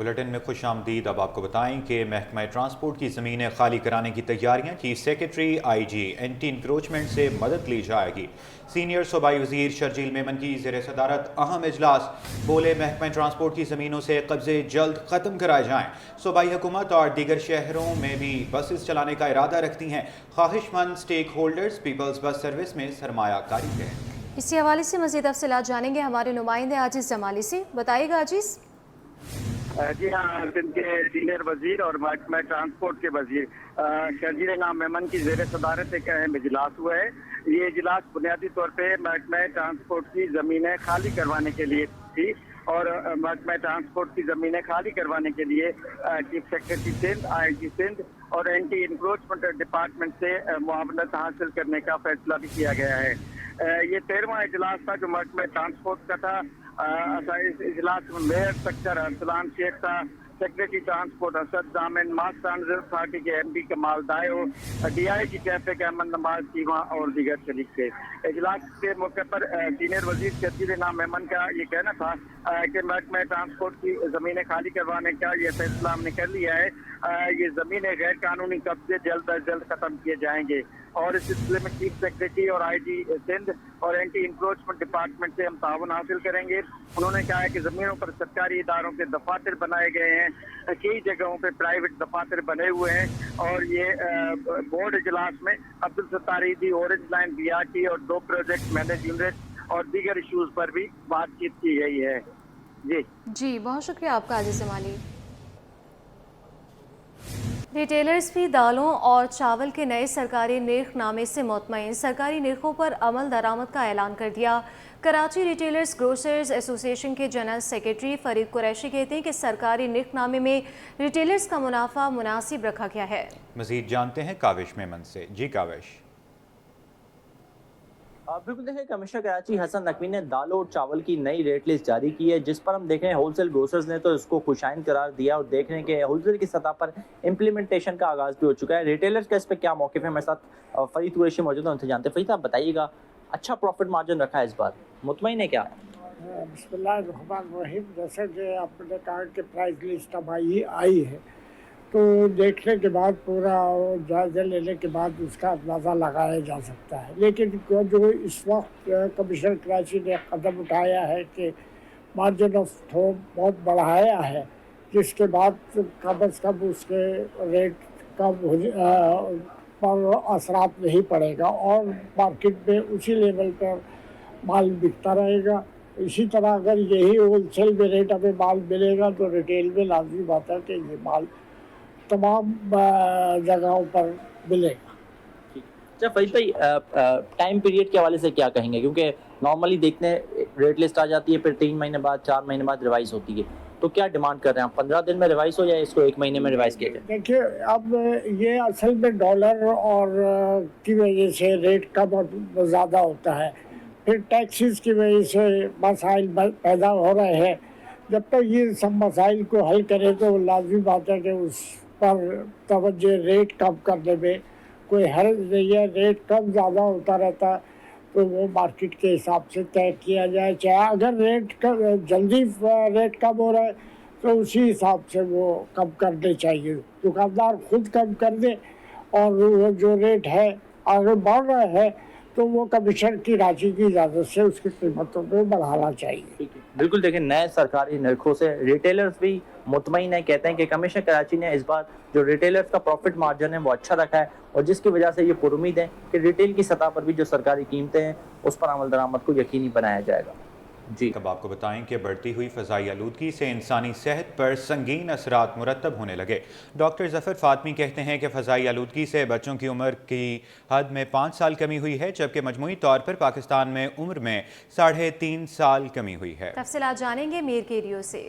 Bulletin میں خوش آمدید۔ اب آپ کو بتائیں کہ محکمہ ٹرانسپورٹ کی زمینیں خالی کرانے کی تیاریاں chief secretary I G anti encroachment سے مدد لی جائے گی۔ سینئر صوبائی وزیر شرجیل میمن کی زیر صدارت اہم اجلاس، بولے محکمہ ٹرانسپورٹ کی زمینوں سے قبضے جلد ختم کرائے جائیں۔ صوبائی حکومت اور دیگر شہروں میں بھی بسز چلانے کا ارادہ رکھتی ہیں۔ خواہش مند stake holders Peoples bus service میں سرمایہ کاری کریں۔ اسی حوالے سے مزید تفصیلات جانیں گے ہمارے نمائندے عاجز جمالی سے۔ بتائیے گا عاجز۔ جی ہاں، سندھ کے سینئر وزیر اور محکمہ ٹرانسپورٹ کے وزیر شرجیل نام میمن کی زیر صدارت ایک اہم اجلاس ہوا ہے۔ یہ اجلاس بنیادی طور پہ محکمہ ٹرانسپورٹ کی زمینیں خالی کروانے کے لیے تھی، اور محکمہ ٹرانسپورٹ کی زمینیں خالی کروانے کے لیے چیف سیکرٹری سندھ، آئی جی سندھ اور اینٹی انکروچمنٹ ڈپارٹمنٹ سے معاونت حاصل کرنے کا فیصلہ بھی کیا گیا ہے۔ یہ 13واں اجلاس تھا جو محکمہ ٹرانسپورٹ کا تھا۔ اس اجلاس میں میئر سکتر ارسلان شیخ تھا، secretary transport Asad Zamin, mass transit party کے M P Kamal Dayo, D I G traffic Ahmad Nawaz Cheema اور دیگر شریک تھے۔ اجلاس کے موقع پر سینئر وزیر شرجیل نام میمن کا یہ کہنا تھا کہ محکمہ ٹرانسپورٹ کی زمینیں خالی کروانے کا یہ فیصلہ ہم نے کر لیا ہے۔ یہ زمینیں غیر قانونی قبضے جلد از جلد ختم کیے جائیں گے، اور اس سلسلے میں چیف سیکرٹری اور آئی جی سندھ اور اینٹی انکروچمنٹ ڈپارٹمنٹ سے ہم تعاون حاصل کریں گے۔ انہوں نے کہا ہے کہ زمینوں پر سرکاری اداروں کے دفاتر بنائے گئے ہیں، کئی جگہوں پہ پرائیویٹ دفاتر بنے ہوئے ہیں، اور یہ بورڈ اجلاس میں عبدالستاریدی، orange line B R T اور 2 پروجیکٹ مینج یونٹ اور دیگر ایشوز پر بھی بات چیت کی گئی ہے۔ جی بہت شکریہ آپ کا عاجز جمالی۔ ریٹیلرز بھی دالوں اور چاول کے نئے سرکاری نرخ نامے سے مطمئن، سرکاری نرخوں پر عمل درآمد کا اعلان کر دیا۔ کراچی ریٹیلرز گروسرز ایسوسی ایشن کے جنرل سیکرٹری فرید قریشی کہتے ہیں کہ سرکاری نرخ نامے میں ریٹیلرز کا منافع مناسب رکھا گیا ہے۔ مزید جانتے ہیں کاوش میمن سے۔ جی کاوش۔ بالکل دیکھیں، کمشنر کراچی حسن نقوی نے دالوں اور چاول کی نئی ریٹ لسٹ جاری کی ہے، جس پر ہم دیکھ رہے ہیں ہول سیل گروسرز نے تو اس کو خوشائن قرار دیا، اور دیکھ رہے ہیں کہ ہول سیل کی سطح پر امپلیمنٹیشن کا آغاز بھی ہو چکا ہے۔ ریٹیلرز کا اس پہ کیا موقف ہے؟ ہمارے ساتھ فرید قریشی موجود ہیں، ان سے جانتے ہیں۔ فرید صاحب بتائیے گا، اچھا پروفٹ مارجن رکھا ہے اس بار، مطمئن ہے کیا؟ بسم اللہ الرحمن الرحیم۔ جیسا کہ آپ نے کہا کہ پرائز لسٹ اب آئی ہے، تو دیکھنے کے بعد پورا جائزہ لینے کے بعد اس کا اندازہ لگایا جا سکتا ہے، لیکن جو اس وقت کمشنر کراچی نے قدم اٹھایا ہے کہ مارجن آف تھوک بہت بڑھایا ہے، جس کے بعد کم از کم اس کے ریٹ کم پر اثرات نہیں پڑے گا، اور مارکیٹ میں اسی لیول پر مال بکتا رہے گا۔ اسی طرح اگر یہی ہول سیل میں ریٹ ہمیں مال ملے گا تو ریٹیل میں لازمی بات ہے کہ یہ مال تمام جگہوں پر ملے گا۔ اچھا فرید بھائی، ٹائم پیریڈ کے حوالے سے کیا کہیں گے؟ کیونکہ نارملی دیکھتے ہیں ریٹ لسٹ آ جاتی ہے، پھر 3 مہینے بعد 4 مہینے بعد ریوائز ہوتی ہے، تو کیا ڈیمانڈ کر رہے ہیں آپ؟ 15 دن میں ریوائز ہو یا اس کو 1 مہینے میں ریوائز کیا جائے؟ دیکھیے، اب یہ اصل میں ڈالر اور کی وجہ سے ریٹ کم اور زیادہ ہوتا ہے، پھر ٹیکسز کی وجہ سے مسائل پیدا ہو رہے ہیں۔ جب تک یہ سب مسائل کو حل کرے تو لازمی بات ہے کہ اس پر توجہ ریٹ کم کرنے میں کوئی حرج نہیں ہے۔ ریٹ کم زیادہ ہوتا رہتا ہے تو وہ مارکیٹ کے حساب سے طے کیا جائے، چاہے اگر ریٹ جلدی ریٹ کم ہو رہا ہے تو اسی حساب سے وہ کم کرنے چاہیے، دکاندار خود کم کر دے، اور وہ جو ریٹ ہے آگے بڑھ رہا ہے تو وہ کمیشن کی راضی کی اجازت سے اس کی قیمتوں میں بڑھانا چاہیے۔ بالکل دیکھیں، نئے سرکاری نرخوں سے ریٹیلرز بھی مطمئن ہیں، کہتے ہیں کہ کمیشنر کراچی نے اس بار جو ریٹیلرز کا پروفٹ مارجن ہے وہ اچھا رکھا ہے، اور جس کی وجہ سے یہ پر امید ہے کہ ریٹیل کی سطح پر بھی جو سرکاری قیمتیں ہیں اس پر عمل درآمد کو یقینی بنایا جائے گا۔ جی اب آپ کو بتائیں کہ بڑھتی ہوئی فضائی آلودگی سے انسانی صحت پر سنگین اثرات مرتب ہونے لگے۔ ڈاکٹر ظفر فاطمی کہتے ہیں کہ فضائی آلودگی سے بچوں کی عمر کی حد میں 5 سال کمی ہوئی ہے، جبکہ مجموعی طور پر پاکستان میں عمر میں 3.5 سال کمی ہوئی ہے۔ تفصیلات جانیں گے میر کیریو سے۔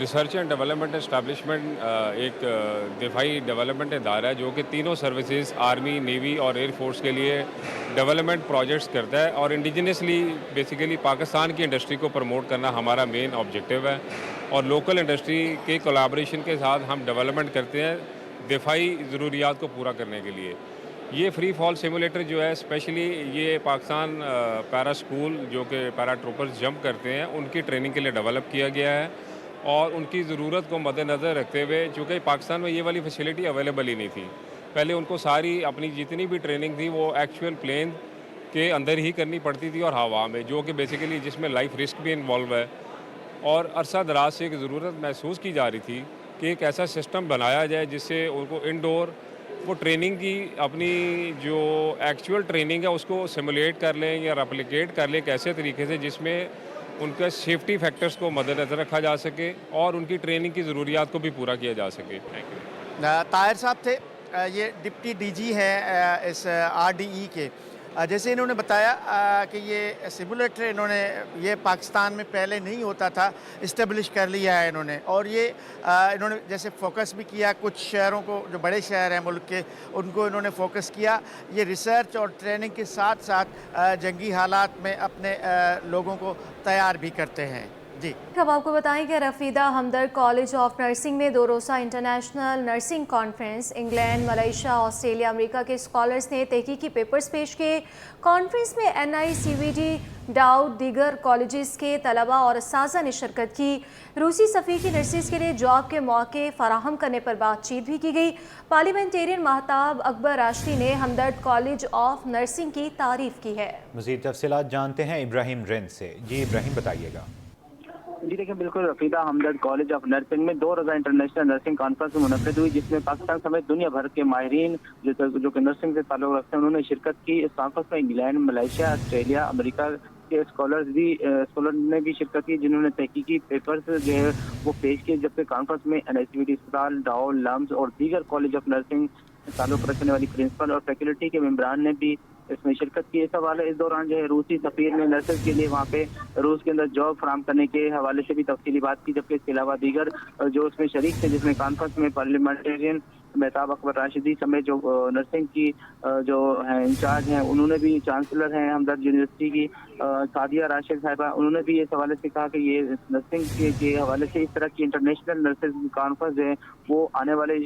ریسرچ اینڈ ڈیولپمنٹ اسٹیبلشمنٹ ایک دفاعی ڈیولپمنٹ ادارہ ہے جو کہ تینوں سروسز آرمی، نیوی اور ایئر فورس کے لیے ڈیولپمنٹ پروجیکٹس کرتا ہے، اور انڈیجنسلی بیسیکلی پاکستان کی انڈسٹری کو پروموٹ کرنا ہمارا مین آبجیکٹیو ہے، اور لوکل انڈسٹری کے کولیبریشن کے ساتھ ہم ڈیولپمنٹ کرتے ہیں دفاعی ضروریات کو پورا کرنے کے لیے۔ یہ فری فال سیمولیٹر جو ہے اسپیشلی یہ پاکستان پیرا اسکول جو کہ پیرا ٹروپرز جمپ کرتے ہیں ان کی ٹریننگ کے لیے ڈیولپ کیا گیا ہے، اور ان کی ضرورت کو مد نظر رکھتے ہوئے چونکہ پاکستان میں یہ والی فیسلٹی اویلیبل ہی نہیں تھی، پہلے ان کو ساری اپنی جتنی بھی ٹریننگ تھی وہ ایکچوئل پلین کے اندر ہی کرنی پڑتی تھی اور ہوا میں، جو کہ بیسیکلی جس میں لائف رسک بھی انوالو ہے، اور عرصہ دراز سے ایک ضرورت محسوس کی جا رہی تھی کہ ایک ایسا سسٹم بنایا جائے جس سے ان کو انڈور وہ ٹریننگ کی اپنی جو ایکچوئل ٹریننگ ہے اس کو سیمولیٹ کر لیں یا ریپلیکیٹ کر لیں ایک ایسے طریقے سے جس میں ان کے سیفٹی فیکٹرز کو مد نظر رکھا جا سکے اور ان کی ٹریننگ کی ضروریات کو بھی پورا کیا جا سکے۔ طاہر صاحب تھے، یہ ڈپٹی ڈی جی ہیں اس RDE کے۔ جیسے انہوں نے بتایا کہ یہ سیمولیٹر انہوں نے یہ پاکستان میں پہلے نہیں ہوتا تھا، اسٹیبلش کر لیا ہے انہوں نے، اور یہ انہوں نے جیسے فوکس بھی کیا کچھ شہروں کو، جو بڑے شہر ہیں ملک کے ان کو انہوں نے فوکس کیا۔ یہ ریسرچ اور ٹریننگ کے ساتھ ساتھ جنگی حالات میں اپنے لوگوں کو تیار بھی کرتے ہیں۔ جی اب آپ کو بتائیں کہ Rufaida Hamdard college of nursing میں 2 روزہ international nursing conference England, Malaysia, Australia, امریکہ کے اسکالرز نے تحقیقی پیپرز پیش کیے۔ کانفرنس میں NICVD، ڈاؤ، دیگر کالجز کے طلباء اور اساتذہ نے شرکت کی۔ روسی سفیر کی نرسز کے لیے جاب کے مواقع فراہم کرنے پر بات چیت بھی کی گئی۔ پارلیمنٹیرین مہتاب اکبر راشدی نے ہمدرد کالج آف نرسنگ کی تعریف کی ہے۔ مزید تفصیلات جانتے ہیں ابراہیم رند سے۔ جی ابراہیم بتائیے گا۔ جی دیکھیں، بالکل رفیدہ ہمدرد کالج آف نرسنگ میں 2 روزہ انٹرنیشنل نرسنگ کانفرنس منعقد ہوئی، جس میں پاکستان سمیت دنیا بھر کے ماہرین جو کہ نرسنگ سے تعلق رکھتے ہیں انہوں نے شرکت کی۔ اس کانفرنس میں انگلینڈ، ملائیشیا، آسٹریلیا، امریکہ کے اسکالر نے بھی شرکت کی، جنہوں نے تحقیقی پیپرز جو ہے وہ پیش کیے، جبکہ کانفرنس میں NICVD اسپتال، ڈاؤ، لمز اور دیگر کالج آف نرسنگ تعلق رکھنے والی پرنسپل اور فیکلٹی کے ممبران نے بھی اس میں شرکت کی۔ اس حوالے اس دوران جو ہے روسی سفیر نے نرسز کے لیے وہاں پہ روس کے اندر جاب فراہم کرنے کے حوالے سے بھی تفصیلی بات کی، جبکہ اس کے علاوہ دیگر جو اس میں شریک تھے، جس میں کانفرنس میں پارلیمنٹیرین مہتاب اکبر راشدی سمیت جو نرسنگ کی جو ہیں انچارج ہیں، انہوں نے بھی چانسلر ہیں ہمدرد یونیورسٹی کی سعدیہ راشد صاحبہ، انہوں نے بھی اس حوالے سے کہا کہ یہ نرسنگ کے حوالے سے اس طرح کی انٹرنیشنل نرسز کانفرنس جو ہے وہ آنے والے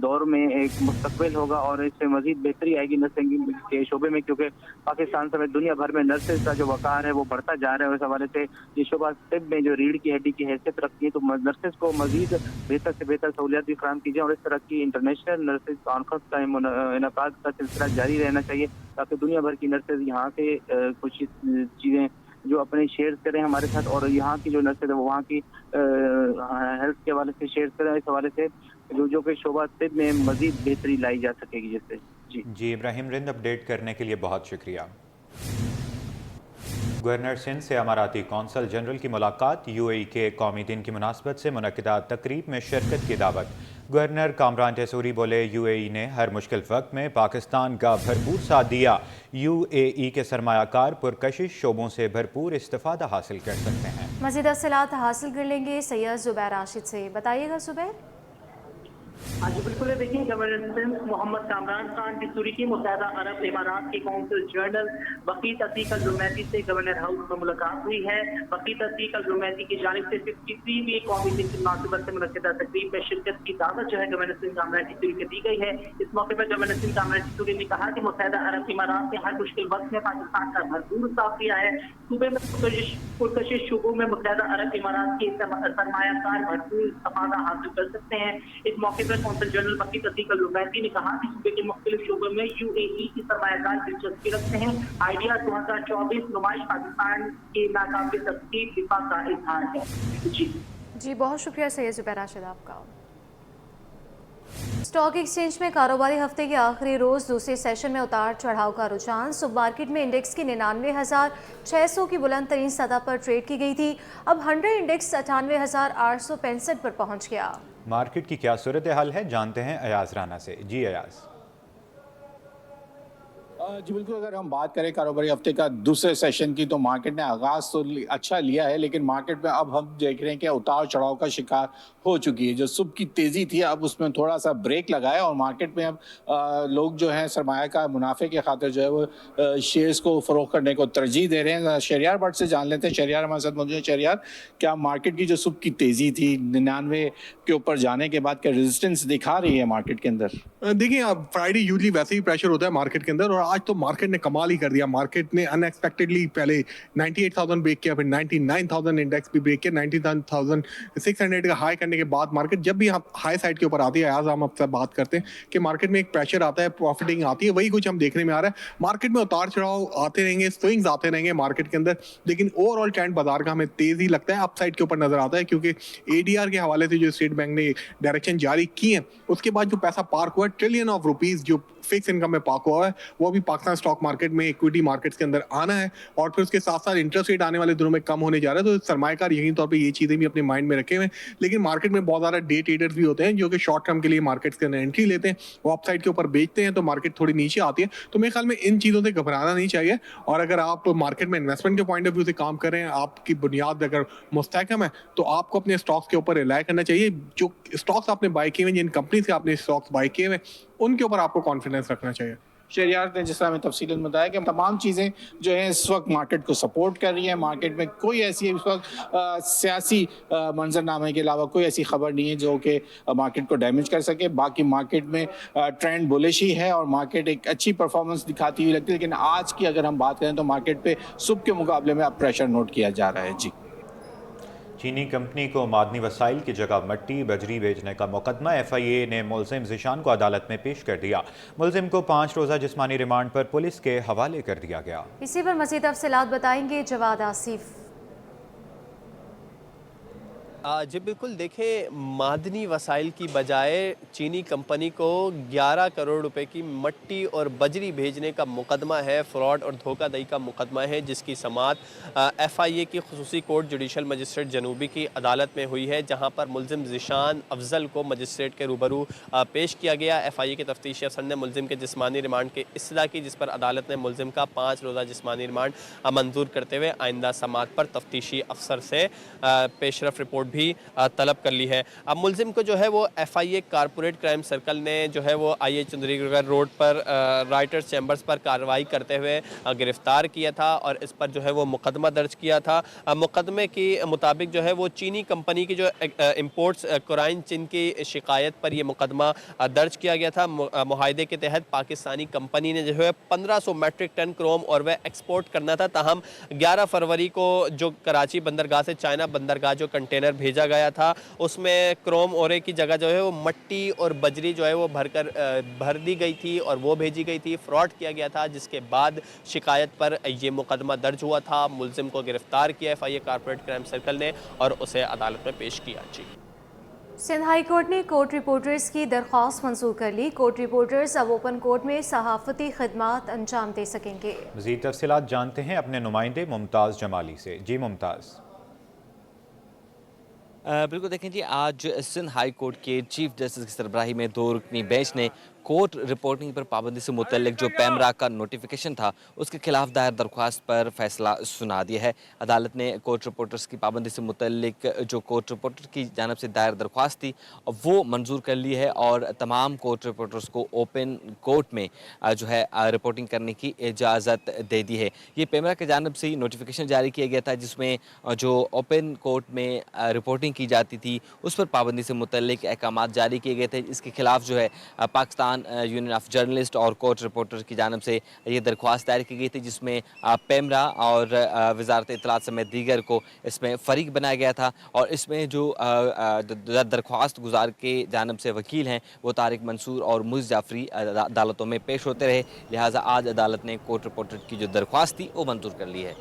دور میں ایک مستقبل ہوگا، اور اس سے مزید بہتری آئے گی نرسنگ کے شعبے میں، کیونکہ پاکستان سمیت دنیا بھر میں نرسز کا جو وقار ہے وہ بڑھتا جا رہا ہے۔ اس حوالے سے یہ شعبہ طب میں جو ریڑھ کی ہڈی کی حیثیت رکھتی ہے، تو نرسز کو مزید بہتر سے بہتر سہولیات بھی فراہم کی جائیں، اور اس طرح کی انٹرنیشنل نرسز کانفرنس کا انعقاد کا سلسلہ جاری رہنا چاہیے، تاکہ دنیا بھر کی نرسز یہاں سے کچھ چیزیں جو اپنے شیئر کریں ہمارے ساتھ، اور یہاں کی جو نرسز ہے وہ وہاں کی ہیلتھ کے حوالے سے شیئر کریں، اس حوالے سے جو کہ شعبہ طب میں مزید بہتری لائی جا سکے گی۔ جس سے جی ابراہیم رند اپڈیٹ کرنے کے لیے بہت شکریہ۔ گورنر سندھ سے اماراتی کونسل جنرل کی ملاقات، UAE کے قومی دن کی مناسبت سے منعقدہ تقریب میں شرکت کی دعوت۔ گورنر کامران ٹیسوری بولے UAE نے ہر مشکل وقت میں پاکستان کا بھرپور ساتھ دیا، UAE کے سرمایہ کار پرکشش شعبوں سے بھرپور استفادہ حاصل کر سکتے ہیں۔ مزید اطلاعات حاصل کر لیں گے سید زبیر راشد سے، بتائیے گا زبیر۔ ہاں جی بالکل، دیکھیں گورنر سندھ محمد کامران خان ٹیسوری کی متحدہ عرب امارات کے کونسل جنرل وقیت عتیق الجمیتی سے گورنر ہاؤس میں ملاقات ہوئی ہے۔ وقیت عتیق الجمیتی کی جانب سے کسی بھی قومی دن کی مناسبت سے منعقدہ تقریب میں شرکت کی دعوت جو ہے گورنر سندھ کامران ٹیسوری کو دی گئی ہے۔ اس موقع پر گورنر سندھ کامران ٹیسوری نے کہا کہ متحدہ عرب امارات نے ہر مشکل وقت میں پاکستان کا بھرپور ساتھ دیا ہے۔ صوبے میں پرکشش شعبوں میں متحدہ عرب امارات کے سرمایہ کار بھرپور استفادہ حاصل کر سکتے ہیں۔ اس موقع پر کونسل جنرل وقیت عتیق الجمیتی نے کہا کہ صوبے کے مختلف شعبوں میں UAE کی سرمایہ کار دلچسپی رکھتے ہیں۔ آئیڈیا 2024 نمائش پاکستان کی ناقابل تسخیر دفاع کا اظہار ہے۔ جی بہت شکریہ سید زبیر راشد آپ کا۔ اسٹاک ایکسچینج میں کاروباری ہفتے کے آخری روز دوسرے سیشن میں اتار چڑھاؤ کا رجحان، صبح مارکیٹ میں انڈیکس کی 99,600 کی بلند ترین سطح پر ٹریڈ کی گئی تھی، اب 100 انڈیکس 98,865 پر پہنچ گیا۔ مارکیٹ کی کیا صورتحال ہے، جانتے ہیں ایاز رانا سے۔ جی ایاز۔ جی بالکل، اگر ہم بات کریں کاروباری ہفتے کا دوسرے سیشن کی تو مارکیٹ نے آغاز تو اچھا لیا ہے، لیکن مارکیٹ میں اب ہم دیکھ رہے ہیں کہ اتار چڑھاؤ کا شکار ہو چکی ہے۔ جو صبح کی تیزی تھی اب اس میں تھوڑا سا بریک لگا ہے اور مارکیٹ میں اب لوگ جو ہیں سرمایہ کا منافع کے خاطر جو ہے وہ شیئرز کو فروخت کرنے کو ترجیح دے رہے ہیں۔ شہریار بٹ سے جان لیتے ہیں، شہریار ہمارے ساتھ موجود ہے۔ شہریار، کیا مارکیٹ کی جو صبح کی تیزی تھی 99 کے اوپر جانے کے بعد کیا ریزسٹنس دکھا رہی ہے مارکیٹ کے اندر؟ دیکھیں، اب فرائیڈے یوزلی ویسے ہی پریشر ہوتا ہے مارکیٹ کے اندر، اور آج تو مارکیٹ نے کمال ہی کر دیا۔ مارکیٹ نے ان ایکسپیکٹڈلی پہلے 98,000 بریک کیا، پھر 99,000 انڈیکس بھی بریک کیا، 99,600 کا ہائی کرنے کے بعد مارکیٹ جب بھی ہائی سائڈ کے اوپر آتی ہے، آج ہم اب سے بات کرتے ہیں کہ مارکیٹ میں ایک پریشر آتا ہے، پروفٹنگ آتی ہے، وہی کچھ ہم دیکھنے میں آ رہا ہے۔ مارکیٹ میں اتار چڑھاؤ آتے رہیں گے، سوئنگز آتے رہیں گے مارکیٹ کے اندر، لیکن اوور آل ٹرینڈ بازار کا ہمیں تیز ہی لگتا ہے، اپ سائڈ کے اوپر نظر آتا ہے، کیونکہ اے ڈی آر کے حوالے سے جو اسٹیٹ بینک نے ڈائریکشن جاری کی ہے، اس کے بعد جو پیسہ پارک ہوا ہے ٹریلین آف روپیز جو فکس انکم میں پارک ہوا ہے، وہ بھی پاکستان اسٹاک مارکیٹ میں ایکویٹی مارکیٹس کے اندر آنا ہے، اور پھر اس کے ساتھ ساتھ انٹرسٹ ریٹ آنے والے دنوں میں کم ہونے جا رہا ہے۔ تو سرمایہ کار یقینی طور پہ یہ چیزیں بھی اپنے مائنڈ میں رکھے ہوئے ہیں، لیکن مارکیٹ میں بہت زیادہ ڈے ٹریڈرز بھی ہوتے ہیں جو کہ شارٹ ٹرم کے لیے مارکیٹس کے اندر انٹری لیتے ہیں، وہ اپ سائڈ کے اوپر بیچتے ہیں تو مارکیٹ تھوڑی نیچے آتی ہے۔ تو میرے خیال میں ان چیزوں سے گھبرانا نہیں چاہیے، اور اگر آپ مارکیٹ میں انویسٹمنٹ کے پوائنٹ آف ویو سے کام کر رہے ہیں، آپ کی بنیاد اگر مستحکم ہے تو آپ کو اپنے اسٹاکس کے اوپر ریلائی کرنا چاہیے۔ جو اسٹاکس آپ نے بائی کیے ہوئے، جن کمپنیز کے آپ نے اسٹاکس بائی کیے ہوئے، ان کے اوپر آپ کو کانفیڈنس رکھنا چاہیے۔ شہریار نے جس طرح ہمیں تفصیل بتایا کہ تمام چیزیں جو ہیں اس وقت مارکیٹ کو سپورٹ کر رہی ہیں، مارکیٹ میں کوئی ایسی اس وقت سیاسی منظرنامے کے علاوہ کوئی ایسی خبر نہیں ہے جو کہ مارکیٹ کو ڈیمیج کر سکے۔ باقی مارکیٹ میں ٹرینڈ بولش ہی ہے اور مارکیٹ ایک اچھی پرفارمنس دکھاتی ہوئی لگتی ہے، لیکن آج کی اگر ہم بات کریں تو مارکیٹ پہ صبح کے مقابلے میں اب پریشر نوٹ کیا جا رہا ہے۔ جی، چینی کمپنی کو معدنی وسائل کی جگہ مٹی بجری بیچنے کا مقدمہ ایف آئی اے نے ملزم ذیشان کو عدالت میں پیش کر دیا۔ ملزم کو 5 روزہ جسمانی ریمانڈ پر پولیس کے حوالے کر دیا گیا۔ اسی پر مزید تفصیلات بتائیں گے جواد آصف۔ جی بالکل، دیکھیں، معدنی وسائل کی بجائے چینی کمپنی کو 11 کروڑ روپے کی مٹی اور بجری بھیجنے کا مقدمہ ہے، فراڈ اور دھوکہ دہی کا مقدمہ ہے، جس کی سماعت ایف آئی اے کی خصوصی کورٹ جوڈیشل مجسٹریٹ جنوبی کی عدالت میں ہوئی ہے، جہاں پر ملزم ذیشان افضل کو مجسٹریٹ کے روبرو پیش کیا گیا۔ ایف آئی اے کے تفتیشی افسر نے ملزم کے جسمانی ریمانڈ کی اصلاح کی، جس پر عدالت نے ملزم کا 5 روزہ جسمانی ریمانڈ منظور کرتے ہوئے آئندہ سماعت پر تفتیشی افسر سے پیش رفت رپورٹ بھی طلب کر لی ہے۔ اب ملزم کو جو ہے وہ F I A corporate crime circle نے جو ہے وہ I A Chundrigar road پر رائٹرز چیمبرز پر کارروائی کرتے ہوئے گرفتار کیا تھا، اور اس پر جو ہے وہ مقدمہ درج کیا تھا۔ مقدمے کے مطابق جو ہے وہ چینی کمپنی کی جو امپورٹس قرائن چین کی شکایت پر یہ مقدمہ درج کیا گیا تھا۔ معاہدے کے تحت پاکستانی کمپنی نے جو ہے 1500 میٹرک ٹن کروم اور وہ ایکسپورٹ کرنا تھا، تاہم 11 فروری کو جو کراچی بندرگاہ سے چائنا بندرگاہ جو کنٹینر بھیجا گیا تھا، اس میں کروم اورے کی جگہ جو ہے وہ مٹی اور بجری جو ہے وہ بھر دی گئی تھی اور وہ بھیجی گئی تھی، فراڈ کیا گیا تھا، جس کے بعد شکایت پر یہ مقدمہ درج ہوا تھا۔ ملزم کو گرفتار کیا F I A corporate crime circle نے اور اسے عدالت میں پیش کیا۔ جی، سندھ ہائی کورٹ نے کورٹ رپورٹرز کی درخواست منظور کر لی۔ کورٹ رپورٹرز اب اوپن کورٹ میں صحافتی خدمات انجام دے سکیں گے۔ مزید تفصیلات جانتے ہیں اپنے نمائندے ممتاز جمالی سے۔ جی ممتاز۔ بالکل، دیکھیں جی، آج سندھ ہائی کورٹ کے چیف جسٹس کی سربراہی میں 2 رکنی بینچ نے کورٹ رپورٹنگ پر پابندی سے متعلق جو پیمرا کا نوٹیفیکیشن تھا اس کے خلاف دائر درخواست پر فیصلہ سنا دیا ہے۔ عدالت نے کورٹ رپورٹرز کی پابندی سے متعلق جو کورٹ رپورٹر کی جانب سے دائر درخواست تھی وہ منظور کر لی ہے، اور تمام کورٹ رپورٹرز کو اوپن کورٹ میں جو ہے رپورٹنگ کرنے کی اجازت دے دی ہے۔ یہ پیمرا کی جانب سے نوٹیفیکیشن جاری کیا گیا تھا، جس میں جو اوپن کورٹ میں رپورٹنگ کی جاتی تھی اس پر پابندی سے متعلق احکامات جاری کیے گئے تھے۔ اس کے خلاف جو ہے پاکستان یونین آف جرنلسٹ اور کورٹ رپورٹر کی جانب سے یہ درخواست دائر کی گئی تھی، جس میں پیمرا اور وزارت اطلاعات سمیت دیگر کو اس میں فریق بنایا گیا تھا، اور اس میں جو درخواست گزار کے جانب سے وکیل ہیں وہ طارق منصور اور موز جعفری عدالتوں میں پیش ہوتے رہے، لہٰذا آج عدالت نے کورٹ رپورٹر کی جو درخواست تھی وہ منظور کر لی ہے۔